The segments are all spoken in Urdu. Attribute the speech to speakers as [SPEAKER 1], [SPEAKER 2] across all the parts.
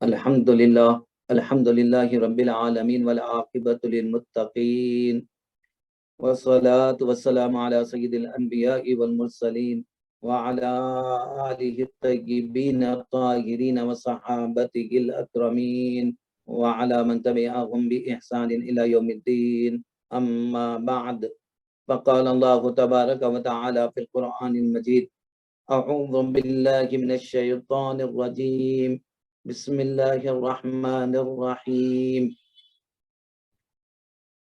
[SPEAKER 1] الحمد للہ رب العالمین والعاقبۃ للمتقین والصلاة والسلام علی سید الانبیاء والمرسلین وعلی آلہ الطیبین الطاہرین وصحابتہ الاکرمین وعلی من تبعهم بإحسان الی یوم الدین اما بعد فقال اللہ تبارک وتعالی فی القرآن المجید اعوذ باللہ من الشیطان الرجیم بسم اللہ الرحمن الرحیم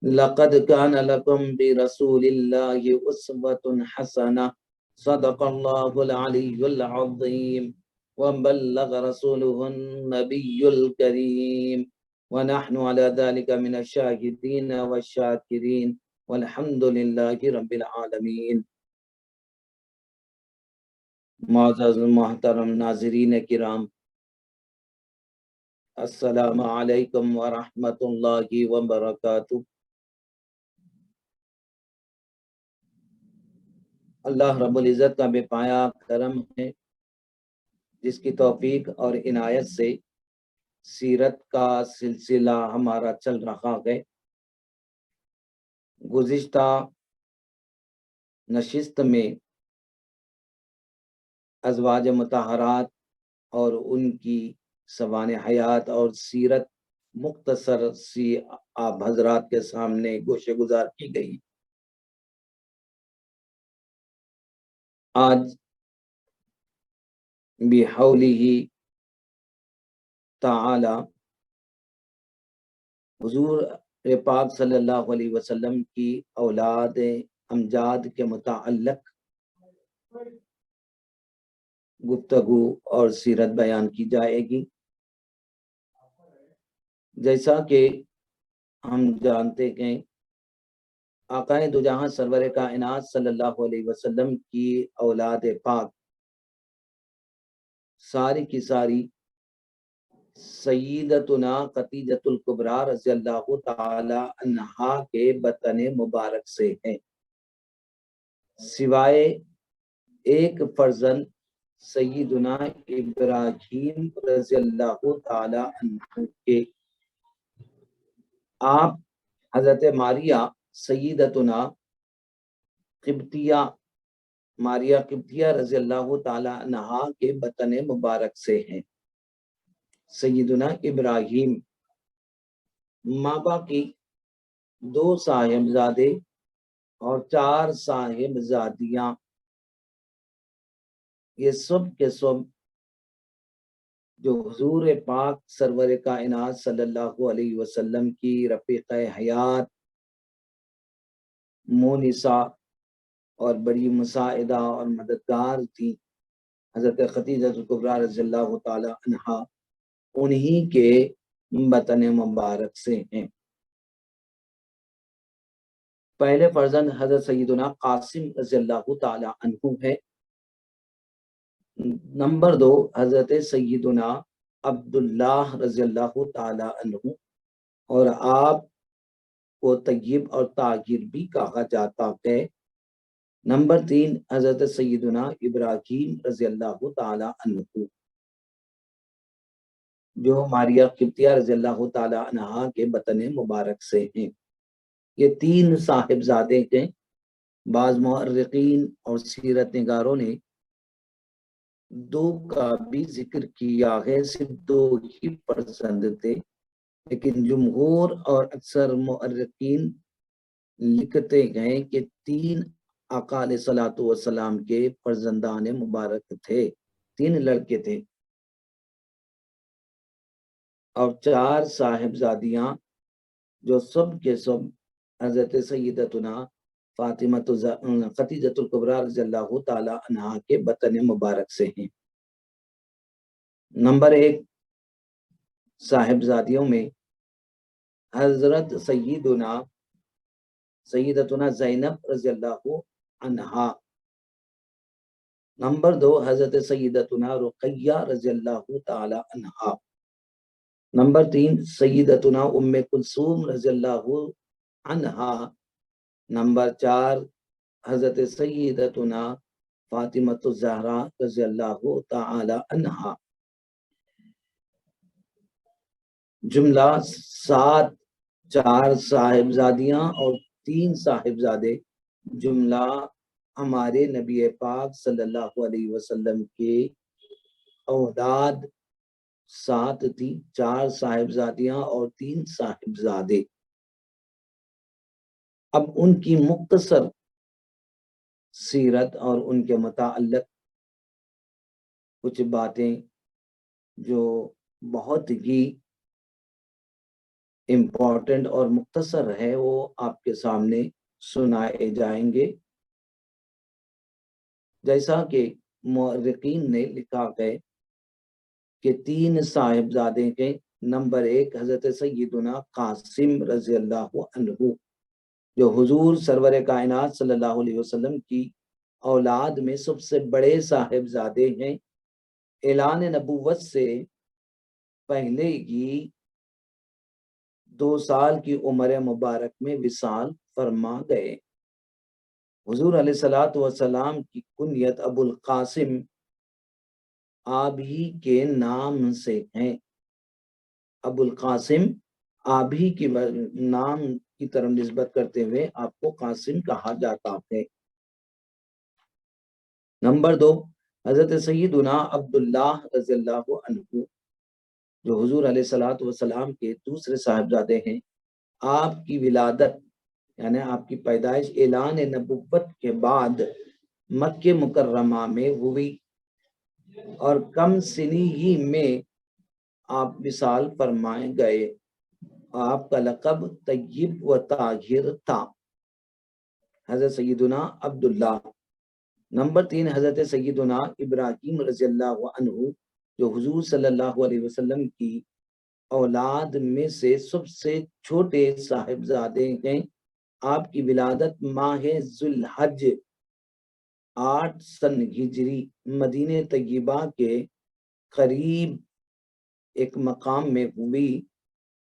[SPEAKER 1] لقد كان لكم برسول الله أسوة حسنة صدق الله العلي العظيم وبلغ رسوله النبي الكريم ونحن على ذلك من الشاهدين والشاكرين والحمد لله رب العالمين. معزز محترم ناظرین کرام، السلام علیکم ورحمۃ اللہ وبرکاتہ. اللہ رب العزت کا بے پایا کرم ہے جس کی توفیق اور عنایت سے سیرت کا سلسلہ ہمارا چل رہا ہے. گزشتہ نشست میں ازواج مطہرات اور ان کی سوانح حیات اور سیرت مختصر سی آپ حضرات کے سامنے گوشے گزار کی گئی. آج بحولہ تعالی حضور پاک صلی اللہ علیہ وسلم کی اولاد امجاد کے متعلق گفتگو اور سیرت بیان کی جائے گی. جیسا کہ ہم جانتے ہیں آقا دو جہاں سرور کائنات صلی اللہ علیہ وسلم کی اولاد پاک ساری کی ساری سیدتنا خدیجۃ الکبریٰ رضی اللہ تعالی عنہا کے بطن مبارک سے ہیں، سوائے ایک فرزند سیدنا ابراہیم رضی اللہ تعالی عنہ کے. آپ حضرت ماریہ سیدتنا قبطیہ ماریہ قبطیہ رضی اللہ تعالی عنہا کے بطن مبارک سے ہیں. سیدنا ابراہیم ماں باپ کی 2 صاحبزادے اور 4 صاحبزادیاں، یہ سب کے سب جو حضور پاک سرور کائنات صلی اللہ علیہ وسلم کی رفیق حیات، مونسہ اور بڑی مساعدہ اور مددگار تھی. حضرت خدیجہ کبریٰ رضی اللہ تعالی عنہا انہی کے بطن مبارک سے ہیں. پہلے فرزند حضرت سیدنا قاسم رضی اللہ تعالی عنہ ہے. نمبر 2 حضرت سیدنا عبداللہ رضی اللہ تعالی عنہ، اور آپ کو طیب اور طاہر بھی کہا جاتا ہے. نمبر 3 حضرت سیدنا ابراہیم رضی اللہ تعالی عنہ جو ماریہ قبطیہ رضی اللہ تعالی عنہا کے بطن مبارک سے ہیں. یہ 3 صاحبزادے ہیں. بعض مؤرخین اور سیرت نگاروں نے 2 کا بھی ذکر کیا ہے، صرف 2 ہی فرزند تھے، لیکن جمہور اور اکثر مؤرخین لکھتے ہیں کہ 3 آقا علیہ الصلوۃ والسلام کے فرزندان مبارک تھے، 3 لڑکے تھے اور 4 صاحبزادیاں جو سب کے سب حضرت سیدتنا فاطمہ خدیجۃ الکبریٰ رضی اللہ تعالی عنہا کے بطن مبارک سے ہیں. نمبر 1 صاحبزادیوں میں حضرت سیدتنا زینب رضی اللہ عنہا. نمبر 2 حضرت سیدتنا رقیہ رضی اللہ تعالی عنہا. نمبر 3 سیدتنا ام کلثوم رضی اللہ عنہا. نمبر 4 حضرت سیدتنا فاطمہ الزہرا رضی اللہ تعالی عنہا. جملہ 7 4 صاحبزادیاں اور 3 صاحبزادے، جملہ ہمارے نبی پاک صلی اللہ علیہ وسلم کے اولاد 7 تھی، 4 صاحبزادیاں اور 3 صاحبزادے۔ اب ان کی مختصر سیرت اور ان کے متعلق کچھ باتیں جو بہت ہی امپورٹنٹ اور مختصر ہے وہ آپ کے سامنے سنائے جائیں گے۔ جیسا کہ مورخین نے لکھا ہے کہ 3 صاحبزادے کے، نمبر 1 حضرت سیدنا قاسم رضی اللہ عنہ، جو حضور سرور کائنات صلی اللہ علیہ وسلم کی اولاد میں سب سے بڑے صاحبزادے ہیں۔ اعلان نبوت سے پہلے ہی 2 سال کی عمر مبارک میں وصال فرما گئے۔ حضور علیہ الصلوۃ والسلام کی کنیت ابو القاسم آپ ہی کے نام سے ہیں۔ ابو القاسم آپ ہی کے نام کی طرف نسبت کرتے ہوئے آپ کو قاسم کہا جاتا ہے۔ نمبر 2 حضرت سیدنا عبداللہ رضی اللہ عنہ، جو حضور علیہ الصلوۃ والسلام کے دوسرے صاحبزادے ہیں۔ آپ کی ولادت یعنی آپ کی پیدائش اعلان نبوت کے بعد مکہ مکرمہ میں ہوئی اور کم سنی ہی میں آپ وصال فرمائے گئے۔ آپ کا لقب طیب و طاہر تھا، حضرت سیدنا عبداللہ۔ نمبر 3 حضرت سیدنا ابراہیم رضی اللہ عنہ، جو حضور صلی اللہ علیہ وسلم کی اولاد میں سے سب سے چھوٹے صاحبزادے ہیں۔ آپ کی ولادت ماہ ذوالحج 8 سن ہجری مدینہ طیبہ کے قریب ایک مقام میں ہوئی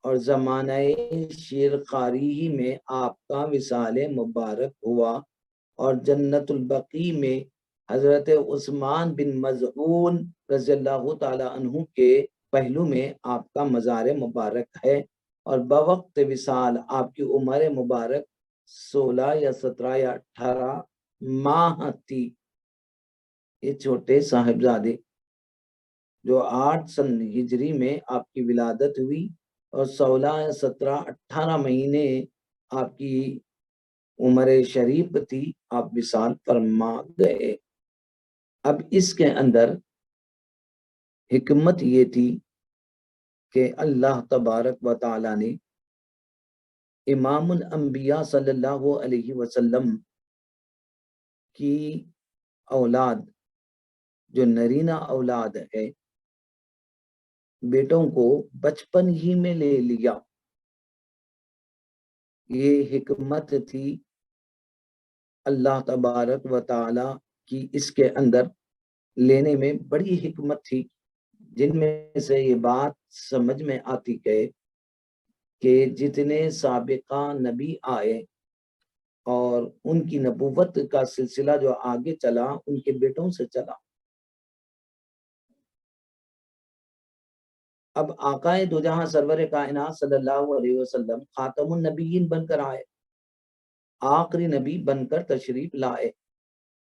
[SPEAKER 1] اور زمانہ شیرخواری میں آپ کا وصال مبارک ہوا اور جنت البقیع میں حضرت عثمان بن مظعون رضی اللہ تعالی عنہ کے پہلو میں آپ کا مزار مبارک ہے، اور بوقت وصال آپ کی عمر مبارک 16 یا 17 یا 18 ماہ تھی۔ یہ چھوٹے صاحبزادے جو 8 سن ہجری میں آپ کی ولادت ہوئی اور 16 یا 17 18 مہینے آپ کی عمر شریف تھی، آپ وصال فرما گئے۔ اب اس کے اندر حکمت یہ تھی کہ اللہ تبارک و تعالی نے امام الانبیاء صلی اللہ علیہ وسلم کی اولاد جو نرینہ اولاد ہے، بیٹوں کو بچپن ہی میں لے لیا۔ یہ حکمت تھی اللہ تبارک و تعالی کی، اس کے اندر لینے میں بڑی حکمت تھی، جن میں سے یہ بات سمجھ میں آتی ہے کہ جتنے سابقہ نبی آئے اور ان کی نبوت کا سلسلہ جو آگے چلا ان کے بیٹوں سے چلا۔ اب آقائے دو جہاں سرور کائنات صلی اللہ علیہ وسلم خاتم النبیین بن کر آئے، آخری نبی بن کر تشریف لائے۔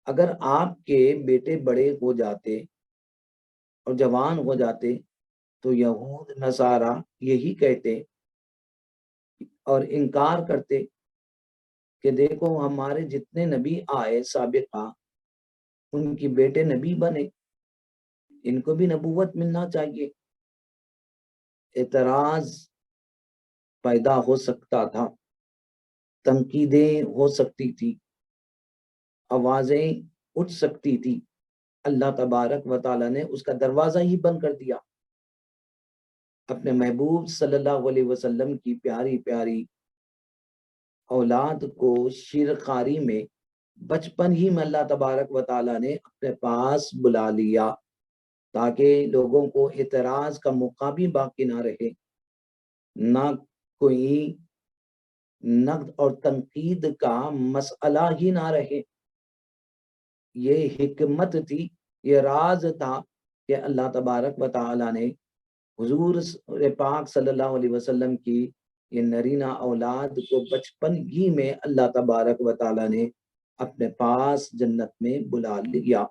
[SPEAKER 1] اگر آپ کے بیٹے بڑے ہو جاتے اور جوان ہو جاتے تو یہود نصارہ یہی کہتے اور انکار کرتے کہ دیکھو ہمارے جتنے نبی آئے سابقہ ان کی بیٹے نبی بنے، ان کو بھی نبوت ملنا چاہیے۔ اعتراض پیدا ہو سکتا تھا، تنقیدیں ہو سکتی تھی، آوازیں اٹھ سکتی تھی۔ اللہ تبارک و تعالیٰ نے اس کا دروازہ ہی بند کر دیا۔ اپنے محبوب صلی اللہ علیہ وسلم کی پیاری پیاری اولاد کو شیرخواری میں بچپن ہی میں اللہ تبارک و تعالیٰ نے اپنے پاس بلا لیا تاکہ لوگوں کو اعتراض کا موقع بھی باقی نہ رہے، نہ کوئی نقد اور تنقید کا مسئلہ ہی نہ رہے۔ یہ حکمت تھی، یہ راز تھا کہ اللہ تبارک و تعالیٰ نے حضور پاک صلی اللہ علیہ وسلم کی یہ نرینہ اولاد کو بچپن ہی میں اللہ تبارک و تعالیٰ نے اپنے پاس جنت میں بلا لیا۔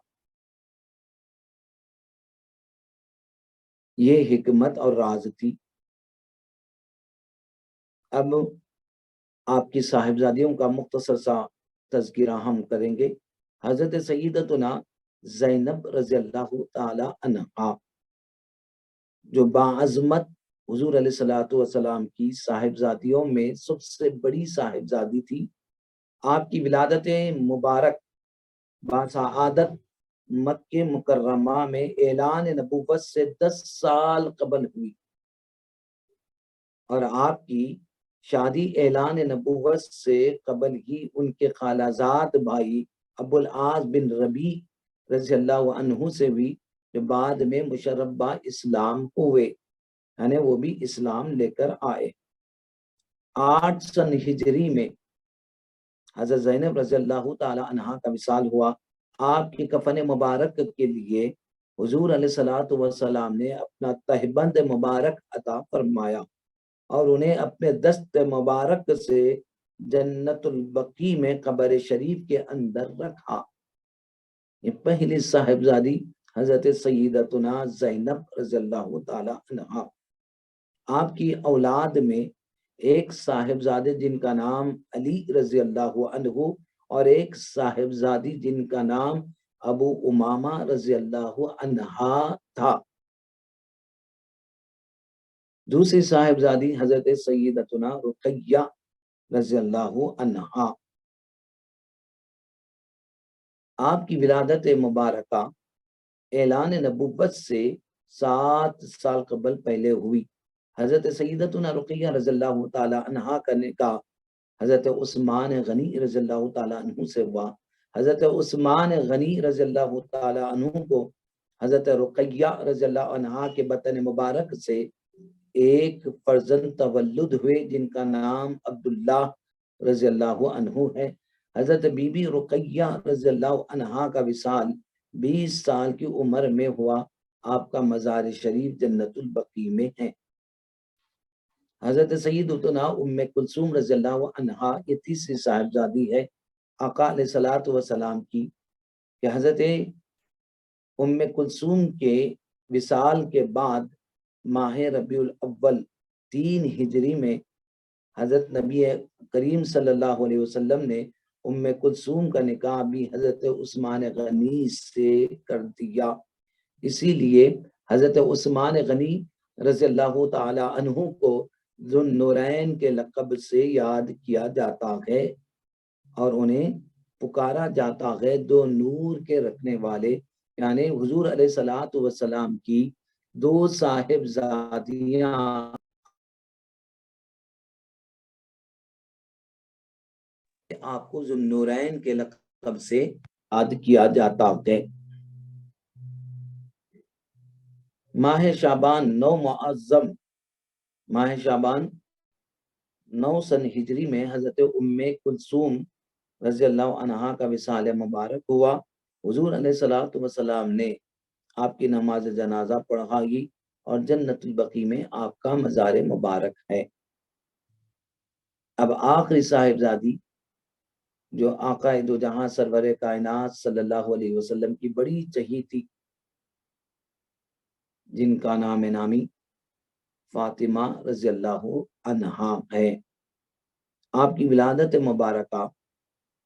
[SPEAKER 1] یہ حکمت اور راز تھی۔ اب آپ کی صاحبزادیوں کا مختصر سا تذکرہ ہم کریں گے۔ حضرت سیدتنا زینب رضی اللہ تعالی عنہا جو باعظمت حضور علیہ الصلوۃ والسلام کی صاحبزادیوں میں سب سے بڑی صاحبزادی تھی۔ آپ کی ولادت مبارک باسعادت مکہ مکرمہ میں اعلان نبوت سے 10 سال قبل ہوئی، اور آپ کی شادی اعلان نبوت سے قبل ہی ان کے خالازاد بھائی ابو العاص بن ربیع رضی اللہ عنہ سے بھی جو بعد میں مشربہ اسلام ہوئے، یعنی وہ بھی اسلام لے کر آئے۔ 8 سن ہجری میں حضرت زینب رضی اللہ تعالی عنہا کا وصال ہوا۔ آپ کی کفن مبارک کے لیے حضور علیہ الصلوۃ والسلام نے اپنا تہبند مبارک عطا فرمایا اور انہیں اپنے دست مبارک سے جنت البقیع میں قبر شریف کے اندر رکھا۔ یہ پہلی صاحبزادی حضرت سیدتنا زینب رضی اللہ تعالی عنہا۔ آپ کی اولاد میں ایک صاحبزادے جن کا نام علی رضی اللہ عنہ اور ایک صاحبزادی جن کا نام ابو امامہ رضی اللہ عنہا تھا۔ دوسری صاحبزادی حضرت سیدتنا رقیہ رضی اللہ عنہا۔ آپ کی ولادت مبارکہ اعلان نبوت سے 7 سال قبل پہلے ہوئی۔ حضرت سیدتنا رقیہ رضی اللہ تعالی عنہا کا نکاح حضرت عثمان غنی رضی اللہ تعالی عنہ سے ہوا۔ حضرت عثمان غنی رضی اللہ تعالی عنہ کو حضرت رقیہ رضی اللہ عنہا کے بطن مبارک سے ایک فرزند تولد ہوئے جن کا نام عبداللہ رضی اللہ عنہ ہے۔ حضرت بی بی رقیہ رضی اللہ عنہا کا وصال 20 سال کی عمر میں ہوا۔ آپ کا مزار شریف جنت البقیع میں ہے۔ حضرت سیدتنا ام کلثوم رضی اللہ عنہا یہ تیسری صاحبزادی ہے آقا علیہ الصلوۃ والسلام کی، کہ حضرت ام کلثوم کے وصال کے بعد ماہ ربیع الاول 3 ہجری میں حضرت نبی کریم صلی اللہ علیہ وسلم نے ام کلثوم کا نکاح بھی حضرت عثمان غنی سے کر دیا۔ اسی لیے حضرت عثمان غنی رضی اللہ تعالی عنہ کو ذو النورین کے لقب سے یاد کیا جاتا ہے اور انہیں پکارا جاتا ہے 2 نور کے رکھنے والے، یعنی حضور علیہ الصلوۃ والسلام کی 2 صاحبزادیاں آپ کو ذو النورین کے لقب سے یاد کیا جاتا ہے۔ ماہ شعبان 9 معظم ماہ شعبان 9 سن ہجری میں حضرت ام کلثوم رضی اللہ عنہا کا وصال مبارک ہوا۔ حضور علیہ الصلوۃ والسلام نے آپ کی نماز جنازہ پڑھائی اور جنت البقیع میں آپ کا مزار مبارک ہے۔ اب آخری صاحبزادی جو آقا دو جہاں سرور کائنات صلی اللہ علیہ وسلم کی بڑی چہی تھی، جن کا نام نامی فاطمہ رضی اللہ عنہا ہے۔ آپ کی ولادت مبارکہ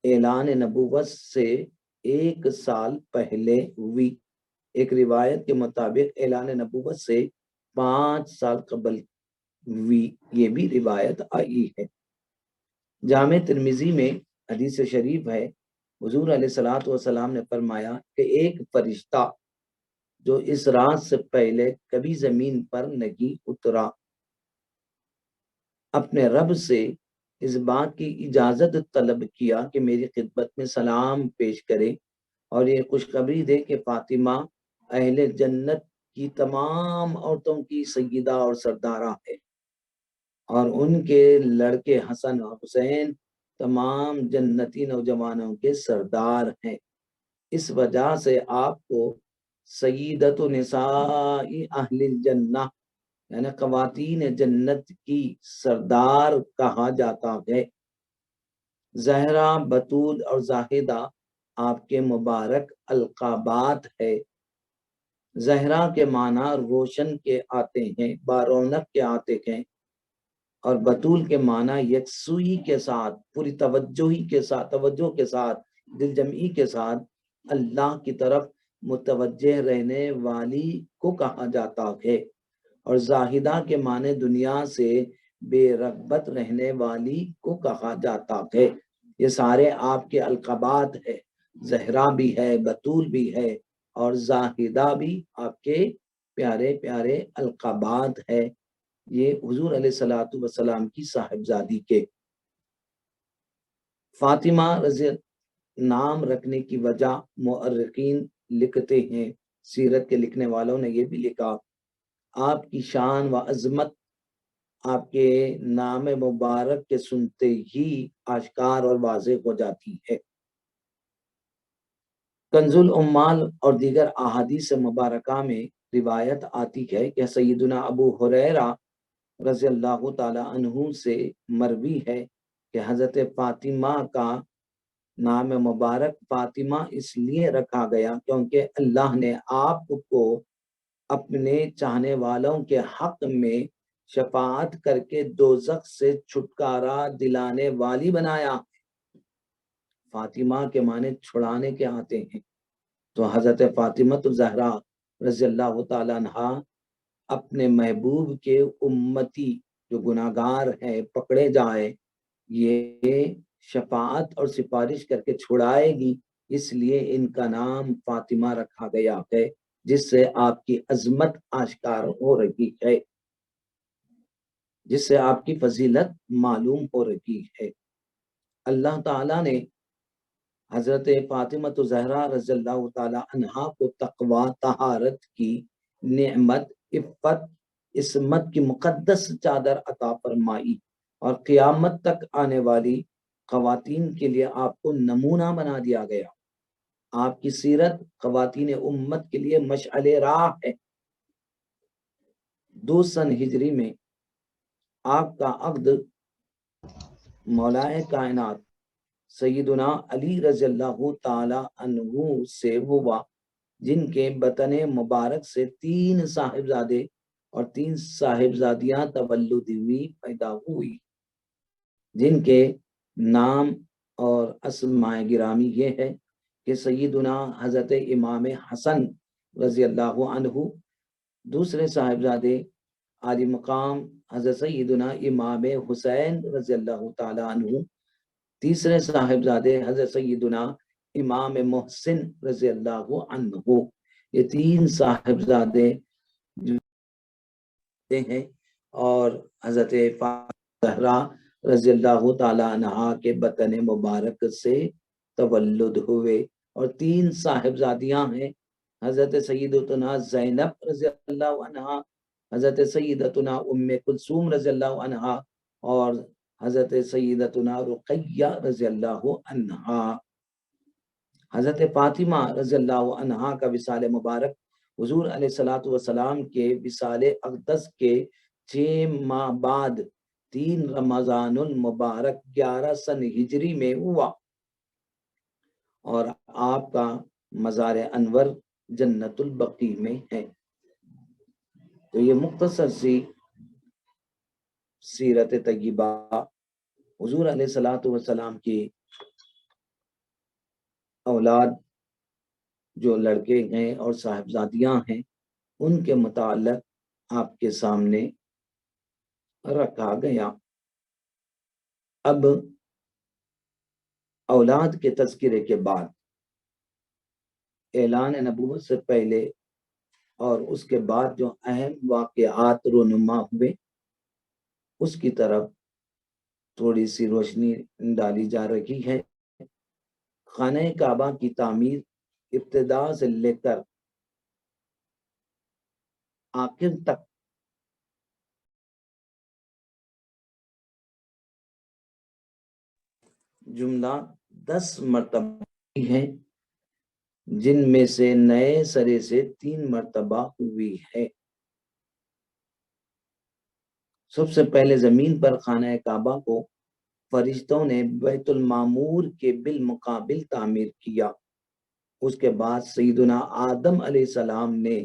[SPEAKER 1] اعلان نبوت سے 1 سال پہلے ہوئی۔ ایک روایت کے مطابق اعلان نبوت سے 5 سال قبل ہوئی، یہ بھی روایت آئی ہے۔ جامع ترمذی میں حدیث شریف ہے، حضور علیہ الصلوۃ والسلام نے فرمایا کہ ایک فرشتہ جو اس رات سے پہلے کبھی زمین پر نہیں اترا، اپنے رب سے اس بات کی اجازت طلب کیا کہ میری خدمت میں سلام پیش کرے اور یہ خوشخبری دے کہ فاطمہ اہل جنت کی تمام عورتوں کی سیدہ اور سردارہ ہے، اور ان کے لڑکے حسن اور حسین تمام جنتی نوجوانوں کے سردار ہیں۔ اس وجہ سے آپ کو سیدۃ نساء اہل الجنہ یعنی خواتین جنت کی سردار کہا جاتا ہے۔ زہرا، بطول اور زاہدہ آپ کے مبارک القابات ہے۔ زہرا کے معنی روشن کے آتے ہیں، بارونق کے آتے ہیں، اور بطول کے معنی یکسوئی کے ساتھ، پوری توجہ کے ساتھ، دل جمعی کے ساتھ اللہ کی طرف متوجہ رہنے والی کو کہا جاتا ہے۔ اور زاہدہ کے معنی دنیا سے بے رغبت رہنے والی کو کہا جاتا ہے۔ یہ سارے آپ کے القابات ہے، زہرا بھی ہے، بطول بھی ہے، اور زاہدہ بھی آپ کے پیارے پیارے القابات ہے۔ یہ حضور علیہ الصلوۃ والسلام کی صاحبزادی کے۔ فاطمہ رضی نام رکھنے کی وجہ مؤرخین لکھتے ہیں، سیرت کے لکھنے والوں نے یہ بھی لکھا، آپ کی شان و عظمت آپ کے نام مبارک کے سنتے ہی آشکار اور واضح ہو جاتی ہے۔ کنز العمال اور دیگر احادیث مبارکہ میں روایت آتی ہے کہ سیدنا ابو ہریرہ رضی اللہ تعالی عنہ سے مروی ہے کہ حضرت فاطمہ کا نام مبارک فاطمہ اس لیے رکھا گیا کیونکہ اللہ نے آپ کو اپنے چاہنے والوں کے حق میں شفاعت کر کے دوزخ سے چھٹکارا دلانے والی بنایا۔ فاطمہ کے معنی چھڑانے کے آتے ہیں، تو حضرت فاطمہ الزہرا رضی اللہ تعالیٰ عنہا اپنے محبوب کے امتی جو گناہگار ہیں پکڑے جائے، یہ شفاعت اور سفارش کر کے چھڑائے گی، اس لیے ان کا نام فاطمہ رکھا گیا ہے، جس سے آپ کی عظمت آشکار ہو رہی ہے، جس سے آپ کی فضیلت معلوم ہو رہی ہے۔ اللہ تعالیٰ نے حضرت فاطمہ الزہرا رضی اللہ تعالی عنہا کو تقوی، طہارت کی نعمت، عفت، عصمت کی مقدس چادر عطا فرمائی، اور قیامت تک آنے والی خواتین کے لیے آپ کو نمونہ بنا دیا گیا۔ آپ کی سیرت خواتین امت کے لیے مشعل راہ ہے۔ 2 سن ہجری میں آپ کا عقد مولائے کائنات سیدنا علی رضی اللہ تعالی عنہ سے ہوا، جن کے بطن مبارک سے 3 صاحبزادے اور 3 صاحبزادیاں تولد ہوئی، پیدا ہوئی، جن کے نام اور اسماء گرامی یہ ہے کہ سیدنا حضرت امام حسن رضی اللہ عنہ، دوسرے صاحبزادے عالی مقام حضرت سیدنا امام حسین رضی اللہ تعالی عنہ، تیسرے صاحبزادے حضرت سیدنا امام محسن رضی اللہ عنہ۔ یہ 3 صاحبزادے ہیں، اور حضرت فاطمہ زہرا رضی اللہ تعالی عنہا کے بطن مبارک سے تولد ہوئے، اور 3 صاحبزادیاں ہیں، حضرت سیدتنا زینب رضی اللہ عنہا، حضرت سیدتنا ام کلثوم رضی اللہ عنہا، اور حضرت سیدتنا رقیہ رضی اللہ عنہا۔ حضرت فاطمہ رضی اللہ عنہا کا وصال مبارک حضور علیہ الصلوۃ والسلام کے وصال اقدس کے 6 ماہ بعد 3 رمضان المبارک 11 سن ہجری میں ہوا، اور آپ کا مزار انور جنت البقیع میں ہے۔ تو یہ مختصر سی سیرت طیبہ حضور علیہ الصلوۃ والسلام کی اولاد جو لڑکے ہیں اور صاحبزادیاں ہیں، ان کے متعلق آپ کے سامنے رکھا گیا۔ اب اولاد کے تذکرے کے بعد اعلان نبوت سے پہلے اور اس کے بعد جو اہم واقعات رونما ہوئے، اس کی طرف تھوڑی سی روشنی ڈالی جا رہی ہے۔ خانہ کعبہ کی تعمیر ابتدا سے لے کر آخر تک جملہ 10 مرتبہ ہیں، جن میں سے نئے سرے سے 3 مرتبہ ہوئی ہے۔ سب سے پہلے زمین پر خانہ کعبہ کو فرشتوں نے بیت المعمور کے بالمقابل تعمیر کیا. اس کے بعد سیدنا آدم علیہ السلام نے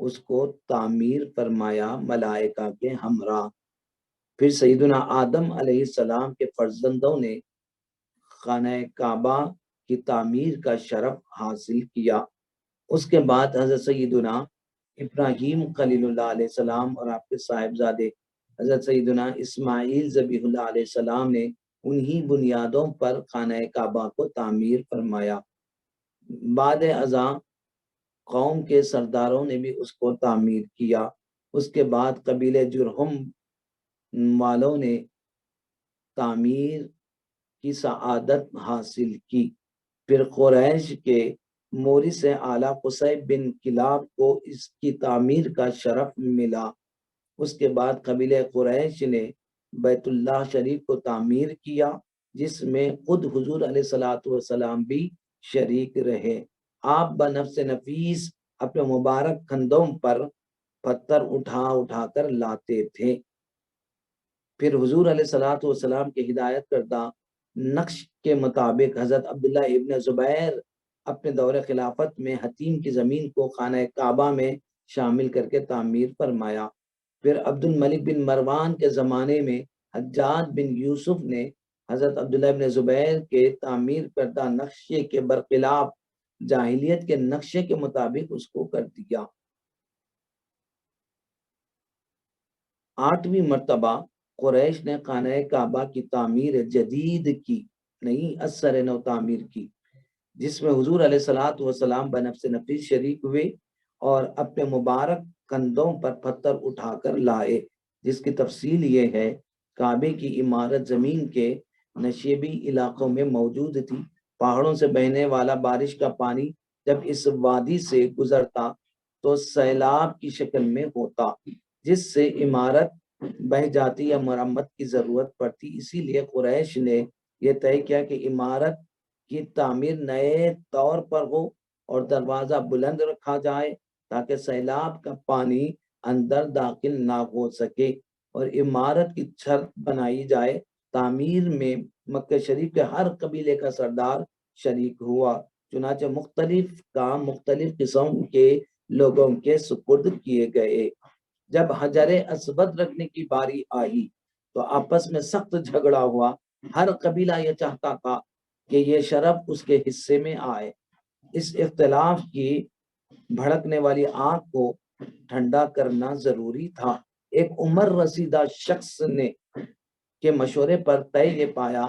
[SPEAKER 1] اس کو تعمیر فرمایا ملائکہ کے ہمراہ. پھر سیدنا آدم علیہ السلام کے فرزندوں نے خانہ کعبہ کی تعمیر کا شرف حاصل کیا. اس کے بعد حضرت سیدنا ابراہیم خلیل اللہ علیہ السلام اور آپ کے صاحبزادے حضرت سیدنا اسماعیل ذبیح اللہ علیہ السلام نے انہی بنیادوں پر خانہ کعبہ کو تعمیر فرمایا. بعد ازاں قوم کے سرداروں نے بھی اس کو تعمیر کیا. اس کے بعد قبیلہ جرہم والوں نے تعمیر کی سعادت حاصل کی. پھر قریش کے مورث اعلیٰ قصی بن کلاب کو اس کی تعمیر کا شرف ملا. اس کے بعد قبیلہ قریش نے بیت اللہ شریف کو تعمیر کیا، جس میں خود حضور علیہ الصلوۃ والسلام بھی شریک رہے. آپ بنفس نفیس اپنے مبارک کندھوں پر پتھر اٹھا اٹھا کر لاتے تھے. پھر حضور علیہ الصلوۃ والسلام کے ہدایت کردہ نقش کے مطابق حضرت عبداللہ ابن زبیر اپنے دور خلافت میں حتیم کی زمین کو خانہ کعبہ میں شامل کر کے تعمیر فرمایا. پھر عبد الملک بن مروان کے زمانے میں حجاج بن یوسف نے حضرت عبداللہ ابن زبیر کے تعمیر کردہ نقشے کے برخلاف جاہلیت کے نقشے کے مطابق اس کو کر دیا. 8ویں مرتبہ قریش نے خانہ کعبہ کی تعمیر جدید کی، نہیں اثر نو تعمیر کی، جس میں حضور علیہ الصلوۃ والسلام بنفس نفیس شریک ہوئے اور اپنے مبارک کندھوں پر پتھر اٹھا کر لائے. جس کی تفصیل یہ ہے، کعبے کی عمارت زمین کے نشیبی علاقوں میں موجود تھی. پہاڑوں سے بہنے والا بارش کا پانی جب اس وادی سے گزرتا تو سیلاب کی شکل میں ہوتا، جس سے عمارت بہ جاتی یا مرمت کی ضرورت پڑتی. اسی لیے قریش نے یہ طے کیا کہ عمارت کی تعمیر نئے طور پر ہو اور دروازہ بلند رکھا جائے تاکہ سیلاب کا پانی اندر داخل نہ ہو سکے، اور عمارت کی چھت بنائی جائے. تعمیر میں مکہ شریف کے ہر قبیلے کا سردار شریک ہوا. چنانچہ مختلف کام مختلف قسم کے لوگوں کے سپرد کیے گئے. جب حجر اسود رکھنے کی باری آئی تو آپس میں سخت جھگڑا ہوا. ہر قبیلہ یہ چاہتا تھا کہ یہ شرف اس کے حصے میں آئے. اس اختلاف کی بھڑکنے والی آگ کو ٹھنڈا کرنا ضروری تھا. ایک عمر رسیدہ شخص نے کے مشورے پر طے یہ پایا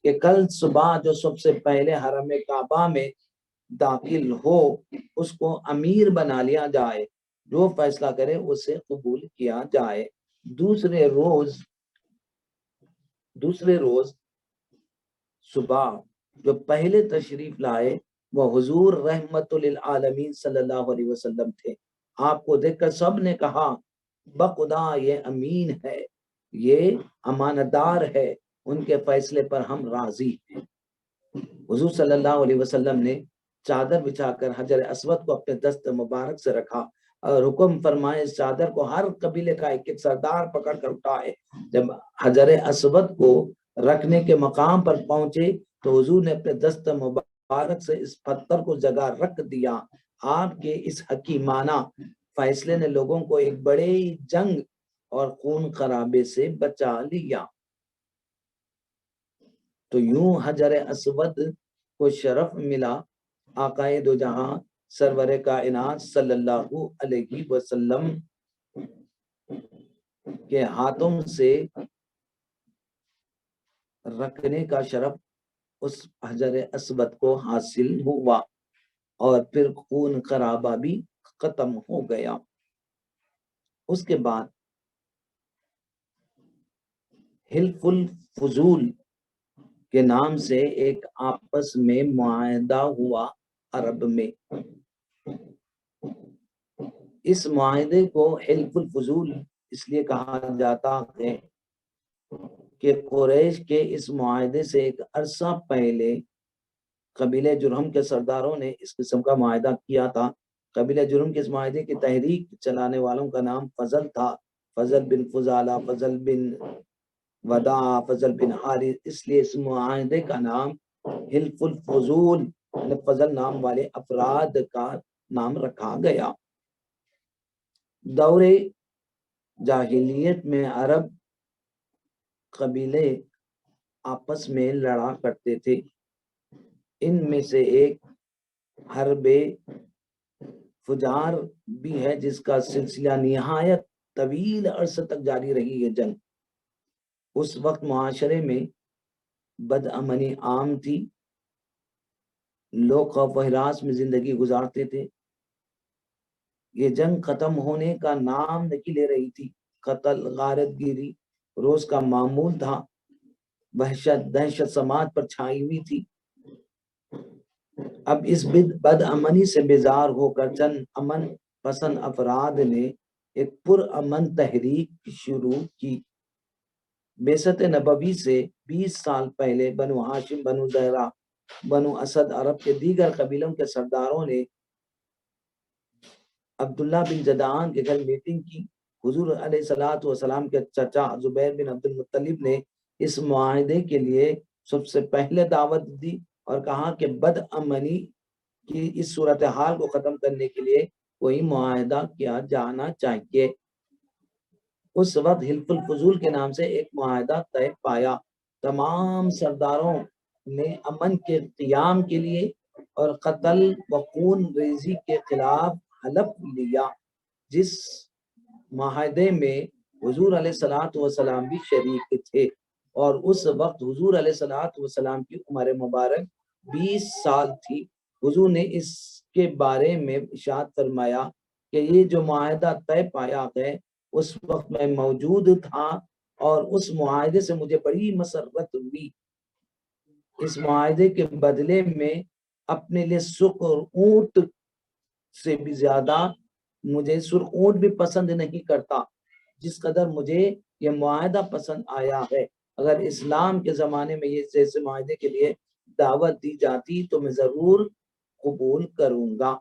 [SPEAKER 1] کہ کل صبح جو سب سے پہلے حرم کعبہ میں داخل ہو اس کو امیر بنا لیا جائے. جو فیصلہ کرے اسے قبول کیا جائے. دوسرے روز صبح جو پہلے تشریف لائے وہ حضور رحمت للعالمین صلی اللہ علیہ وسلم تھے. آپ کو دیکھ کر سب نے کہا بخدا یہ امین ہے، یہ امانت دار ہے، ان کے فیصلے پر ہم راضی ہیں. حضور صلی اللہ علیہ وسلم نے چادر بچھا کر حجر اسود کو اپنے دست مبارک سے رکھا اور حکم فرمائے اس چادر کو ہر قبیلے کا ایک ایک سردار پکڑ کر اٹھائے. جب حجر اسود کو رکھنے کے مقام پر پہنچے تو حضور نے اپنے دست مبارک سے اس پتھر کو جگہ رکھ دیا. آپ کے اس حکیمانہ فیصلے نے لوگوں کو ایک بڑے جنگ اور خون خرابے سے بچا لیا. تو یوں حجر اسود کو شرف ملا. آقائے دو جہاں سرور کائنات صلی اللہ علیہ وسلم کے ہاتھوں سے رکھنے کا شرف اس حجر اسود کو حاصل ہوا اور پھر خون خرابہ بھی ختم ہو گیا. اس کے بعد حلف الفضول کے نام سے ایک آپس میں معاہدہ ہوا عرب میں. اس معاہدے کو حلف الفضول اس لیے کہا جاتا ہے کہ قریش کے اس معاہدے سے ایک عرصہ پہلے قبیلہ جرہم کے سرداروں نے اس قسم کا معاہدہ کیا تھا. قبیلہ جرہم کے اس معاہدے کی تحریک چلانے والوں کا نام فضل تھا. فضل بن فضالہ، فضل بن وداع، فضل بن حارث، اس لیے اس معاہدے کا نام حلف الفضول، فضل نام والے افراد کا نام رکھا گیا۔ دور جاہلیت میں عرب قبیلے آپس میں لڑا کرتے تھے، ان میں سے ایک حرب فجار بھی ہے جس کا سلسلہ نہایت طویل عرصے تک جاری رہی ہے جنگ۔ اس وقت معاشرے میں بد امنی عام تھی، لوگ خوف و ہراس میں زندگی گزارتے تھے۔ یہ جنگ ختم ہونے کا نام نہیں لے رہی تھی، قتل غارت گیری روز کا معمول تھا، وحشت دہشت سماج پر چھائی ہوئی تھی۔ اب اس بد امنی سے بیزار ہو کر چند امن پسند افراد نے ایک پر امن تحریک شروع کی۔ بعثت نبوی سے 20 سال پہلے بنو ہاشم، بنو زہرہ، بنو اسد، عرب کے دیگر قبیلوں کے سرداروں نے عبداللہ بن جدعان کے گھر میٹنگ کی۔ حضور علیہ الصلوۃ والسلام کے چچا زبیر بن عبد المطلب نے اس معاہدے کے لیے سب سے پہلے دعوت دی اور کہا کہ بد امنی کی اس صورتحال کو ختم کرنے کے لیے کوئی معاہدہ کیا جانا چاہیے۔ اس وقت حلف الفضول کے نام سے ایک معاہدہ طے پایا۔ تمام سرداروں نے امن کے قیام کے لیے اور قتل و خون ریزی کے خلاف حلف لیا۔ جس معاہدے میں حضور علیہ الصلوۃ والسلام بھی شریک تھے، اور اس وقت حضور علیہ الصلوۃ والسلام کی عمر مبارک 20 سال تھی۔ حضور نے اس کے بارے میں ارشاد فرمایا کہ یہ جو معاہدہ طے پایا ہے اس وقت میں موجود تھا اور اس معاہدے سے مجھے بڑی مسرت ہوئی۔ اس معاہدے کے بدلے میں اپنے لیے سرخ اونٹ سے بھی زیادہ مجھے سرخ اونٹ بھی پسند نہیں کرتا جس قدر مجھے یہ معاہدہ پسند آیا ہے۔ اگر اسلام کے زمانے میں یہ جیسے معاہدے کے لیے دعوت دی جاتی تو میں ضرور قبول کروں گا۔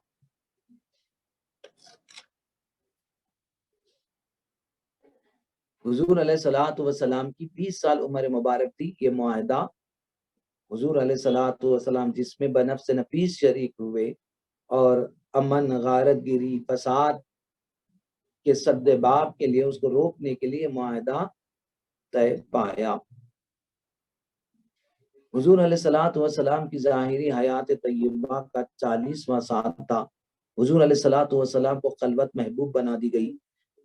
[SPEAKER 1] حضور علیہ الصلوۃ والسلام کی 20 سال عمر مبارک تھی۔ یہ معاہدہ حضور علیہ الصلوۃ والسلام جس میں بنفس نفیس شریک ہوئے اور امن، غارت گیری، فساد کے سد باب کے لیے اس کو روکنے کے لیے معاہدہ طے پایا۔ حضور علیہ الصلوۃ والسلام کی ظاہری حیات طیبہ کا 40واں سال تھا۔ حضور علیہ الصلوۃ والسلام کو خلوت محبوب بنا دی گئی۔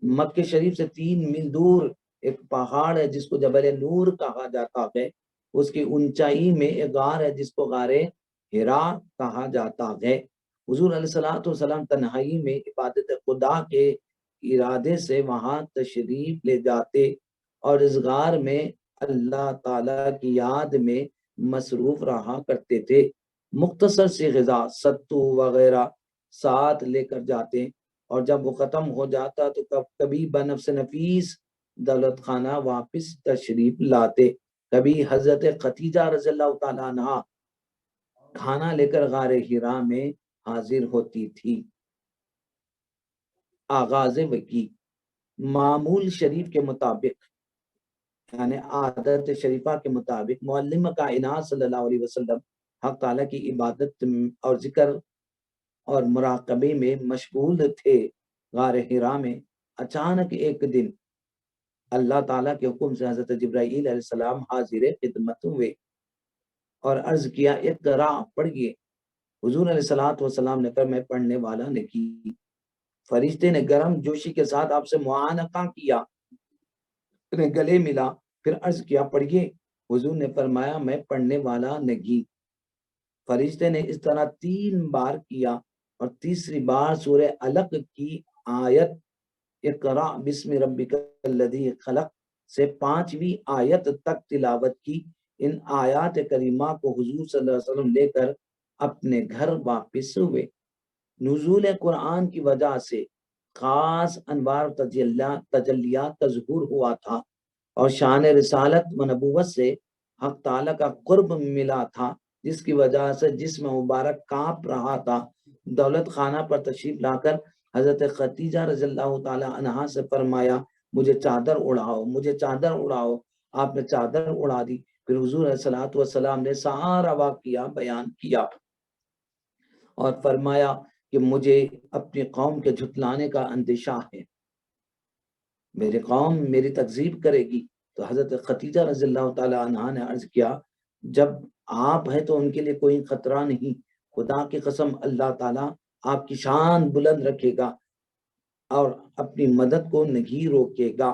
[SPEAKER 1] مکہ شریف سے 3 میل دور ایک پہاڑ ہے جس کو جبل نور کہا جاتا ہے، اس کی اونچائی میں ایک غار ہے جس کو غار حرا کہا جاتا ہے۔ حضور علیہ الصلوۃ والسلام تنہائی میں عبادت خدا کے ارادے سے وہاں تشریف لے جاتے اور اس غار میں اللہ تعالیٰ کی یاد میں مصروف رہا کرتے تھے۔ مختصر سی غذا ستو وغیرہ ساتھ لے کر جاتے اور جب وہ ختم ہو جاتا تو کبھی بنفس نفیس دولت خانہ واپس تشریف لاتے، کبھی حضرت خدیجہ رضی اللہ تعالیٰ عنہا کھانا لے کر غار حرا میں حاضر ہوتی تھی۔ آغاز وحی معمول شریف کے مطابق یعنی عادت شریفہ کے مطابق معلم کائنات صلی اللہ علیہ وسلم حق تعالیٰ کی عبادت اور ذکر اور مراقبے میں مشغول تھے۔ غار حرا میں اچانک ایک دن اللہ تعالیٰ کے حکم سے حضرت جبرائیل علیہ السلام حاضر خدمت ہوئے اور عرض کیا اقرا پڑھیے۔ حضور علیہ الصلوۃ والسلام نے کہا میں پڑھنے والا نہیں۔ فرشتے نے گرم جوشی کے ساتھ آپ سے معانقہ کیا، گلے ملا، پھر عرض کیا پڑھیے۔ حضور نے فرمایا میں پڑھنے والا نہیں۔ فرشتے نے اس طرح 3 بار کیا اور تیسری بار سورہ علق کی آیت اقرا بسم ربک الذی خلق سے 5ویں آیت تک تلاوت کی۔ ان آیات کریمہ کو حضور صلی اللہ علیہ وسلم لے کر اپنے گھر واپس ہوئے۔ نزول قرآن کی وجہ سے خاص انوار تجلیات کا ظہور ہوا تھا اور شان رسالت و نبوت سے حق تعالیٰ کا قرب ملا تھا، جس کی وجہ سے جسم مبارک کانپ رہا تھا۔ دولت خانہ پر تشریف لا کر حضرت خدیجہ رضی اللہ تعالی عنہا سے فرمایا مجھے چادر اڑاؤ، مجھے چادر اڑاؤ۔ آپ نے چادر اڑا دی۔ پھر حضور علیہ الصلوۃ والسلام نے سارا واقعہ بیان کیا اور فرمایا کہ مجھے اپنی قوم کے جھٹلانے کا اندیشہ ہے، میری قوم میری تکذیب کرے گی۔ تو حضرت خدیجہ رضی اللہ تعالی عنہا نے عرض کیا جب آپ ہیں تو ان کے لیے کوئی خطرہ نہیں، خدا کی قسم اللہ تعالیٰ آپ کی شان بلند رکھے گا اور اپنی مدد کو نہیں روکے گا۔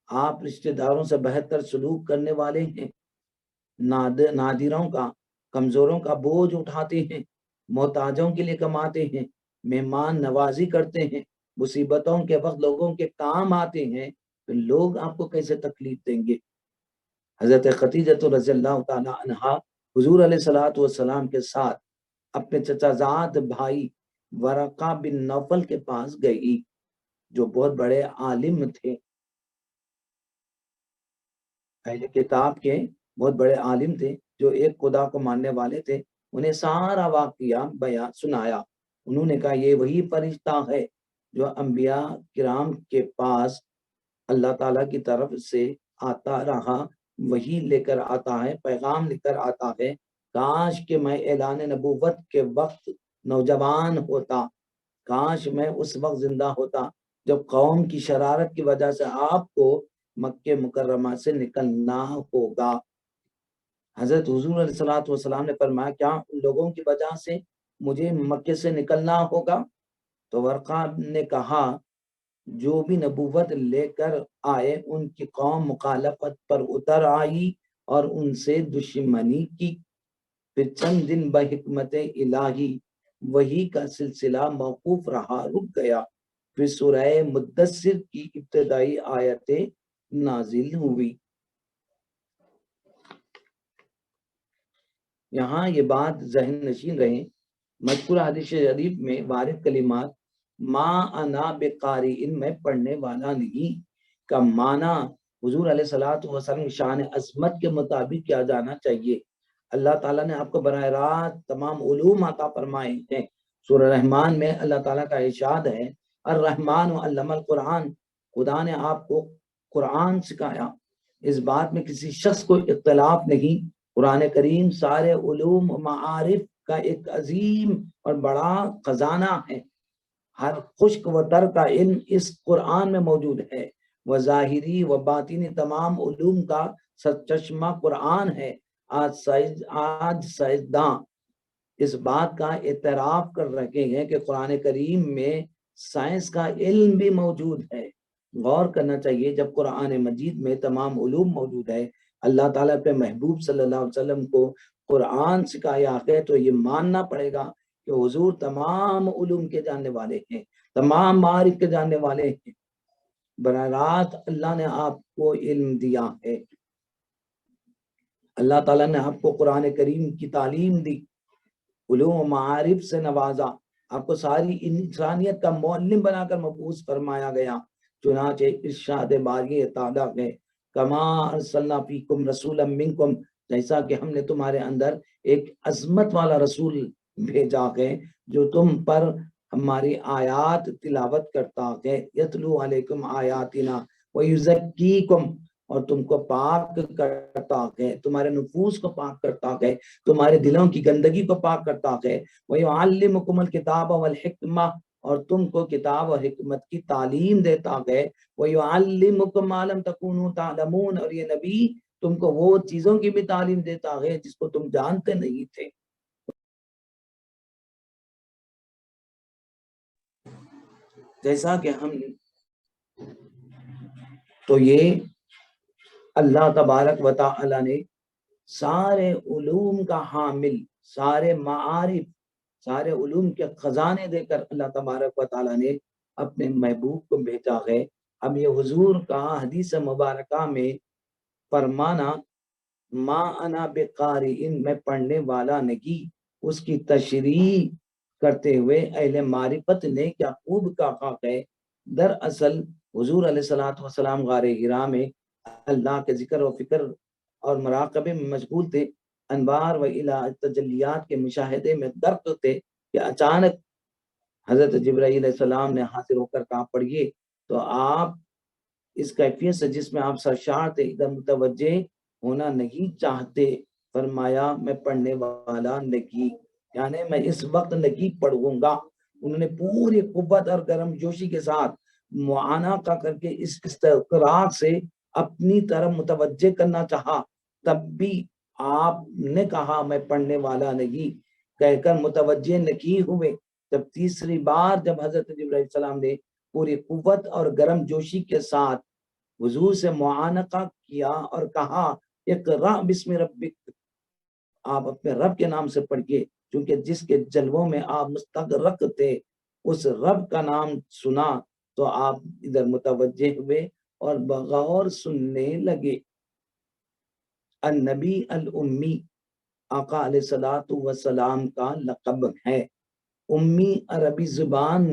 [SPEAKER 1] آپ رشتہ داروں سے بہتر سلوک کرنے والے ہیں، نادروں کا کمزوروں کا بوجھ اٹھاتے ہیں، محتاجوں کے لیے کماتے ہیں، مہمان نوازی کرتے ہیں، مصیبتوں کے وقت لوگوں کے کام آتے ہیں، تو لوگ آپ کو کیسے تکلیف دیں گے؟ حضرت خدیجہ رضی اللہ تعالی عنہا حضور علیہ الصلوۃ والسلام کے ساتھ اپنے چچا زاد بھائی ورقہ بن نوفل کے پاس گئی، جو بہت بڑے عالم تھے، اہل کتاب کے بہت بڑے عالم تھے، جو ایک خدا کو ماننے والے تھے۔ انہیں سارا واقعہ بیان سنایا۔ انہوں نے کہا یہ وہی فرشتہ ہے جو انبیاء کرام کے پاس اللہ تعالیٰ کی طرف سے آتا رہا، وہی لے کر آتا ہے، پیغام لے کر آتا ہے۔ کاش کہ میں اعلان نبوت کے وقت نوجوان ہوتا، کاش میں اس وقت زندہ ہوتا جب قوم کی شرارت کی وجہ سے آپ کو مکہ مکرمہ سے نکلنا ہوگا۔ حضرت حضور علیہ الصلوۃ والسلام نے فرمایا کیا ان لوگوں کی وجہ سے مجھے مکے سے نکلنا ہوگا؟ تو ورقہ نے کہا جو بھی نبوت لے کر آئے ان کی قوم مخالفت پر اتر آئی اور ان سے دشمنی کی۔ پھر چند دن بحکمت الہی وحی کا سلسلہ موقوف رہا، رک گیا۔ پھر سورہ مدثر کی ابتدائی آیتیں نازل ہوئی۔ یہاں یہ بات ذہن نشین رہے، مذکورہ حدیث شریف میں وارد کلمات ما انا بقارئ میں پڑھنے والا نہیں کا معنی حضور علیہ الصلوۃ والسلام شان عظمت کے مطابق کیا جانا چاہیے۔ اللہ تعالیٰ نے آپ کو براہ راست تمام علوم عطا فرمائے ہیں۔ سورہ رحمان میں اللہ تعالیٰ کا ارشاد ہے الرحمن علم القرآن، خدا نے آپ کو قرآن سکھایا۔ اس بات میں کسی شخص کو اختلاف نہیں، قرآن کریم سارے علوم و معارف کا ایک عظیم اور بڑا خزانہ ہے۔ ہر خشک و تر کا علم اس قرآن میں موجود ہے، وہ ظاہری و باطنی تمام علوم کا سرچشمہ قرآن ہے۔ آج سائنسداں اس بات کا اعتراف کر رہے ہیں کہ قرآن کریم میں سائنس کا علم بھی موجود ہے۔ غور کرنا چاہیے، جب قرآن مجید میں تمام علوم موجود ہے، اللہ تعالیٰ اپنے محبوب صلی اللہ علیہ وسلم کو قرآن سکھایا ہے، تو یہ ماننا پڑے گا کہ حضور تمام علوم کے جاننے والے ہیں، تمام معارف کے جاننے والے ہیں۔ براہ راست اللہ نے آپ کو علم دیا ہے، اللہ تعالیٰ نے آپ کو قرآن کریم کی تعلیم دی، علوم و معارف سے نوازا، آپ کو ساری انسانیت کا معلم بنا کر مبعوث فرمایا گیا۔ چنانچہ ارشاد باری تعالیٰ ہے کما ارسلنا فیکم رسولا منکم، جیسا کہ ہم نے تمہارے اندر ایک عظمت والا رسول بھیجا ہے جو تم پر ہماری آیات تلاوت کرتا ہے، یتلو علیکم آیاتنا ویزکیکم، اور تم کو پاک کرتا ہے، تمہارے نفوس کو پاک کرتا ہے، تمہارے دلوں کی گندگی کو پاک کرتا ہے، وَيُعَلِّمُكُمُ الْكِتَابَ وَالْحِکْمَةَ، اور تم کو کتاب اور حکمت کی تعلیم دیتا ہے، وَيُعَلِّمُكُم مَا لَمْ تَكُونُوا تَعْلَمُونَ، اور یہ نبی تم کو وہ چیزوں کی بھی تعلیم دیتا ہے جس کو تم جانتے نہیں تھے۔ جیسا کہ ہم تو یہ اللہ تبارک و تعالی نے سارے علوم کا حامل، سارے معارف، سارے علوم کے خزانے دے کر اللہ تبارک و تعالی نے اپنے محبوب کو بھیجا ہے۔ اب یہ حضور کا حدیث مبارکہ میں فرمانا ما انا بقارئ میں پڑھنے والا نہیں، اس کی تشریح کرتے ہوئے اہل معرفت نے کیا خوب کہا ہے۔ دراصل حضور علیہ الصلوۃ والسلام غار حرا میں اللہ کے ذکر و فکر اور مراقبے میں مشغول تھے، انوار و تجلیات کے مشاہدے میں غرق تھے کہ اچانک حضرت جبرائیل علیہ السلام نے حاضر ہو کر کہا پڑھیے، تو آپ اس کیفیت سے جس میں آپ سرشار تھے، ادھر متوجہ ہونا نہیں چاہتے، فرمایا میں پڑھنے والا نہیں، یعنی میں اس وقت نہیں پڑھوں گا۔ انہوں نے پوری قوت اور گرم جوشی کے ساتھ معانہ کا کر کے اس استقراق سے اپنی طرف متوجہ کرنا چاہا، تب بھی آپ نے کہا میں پڑھنے والا نہیں کہہ کر متوجہ نہیں ہوئے۔ جب تیسری بار جب حضرت جبرائیل علیہ السلام نے پوری قوت اور گرم جوشی کے ساتھ حضور سے معانقہ کیا اور کہا اقرأ بسم ربک، آپ اپنے رب کے نام سے پڑھیے، کیونکہ جس کے جلووں میں آپ مستغرق تھے اس رب کا نام سنا تو آپ ادھر متوجہ ہوئے اور بغور سننے لگے۔ النبی الامی آقا علیہ الصلوۃ والسلام کا لقب ہے۔ امی عربی زبان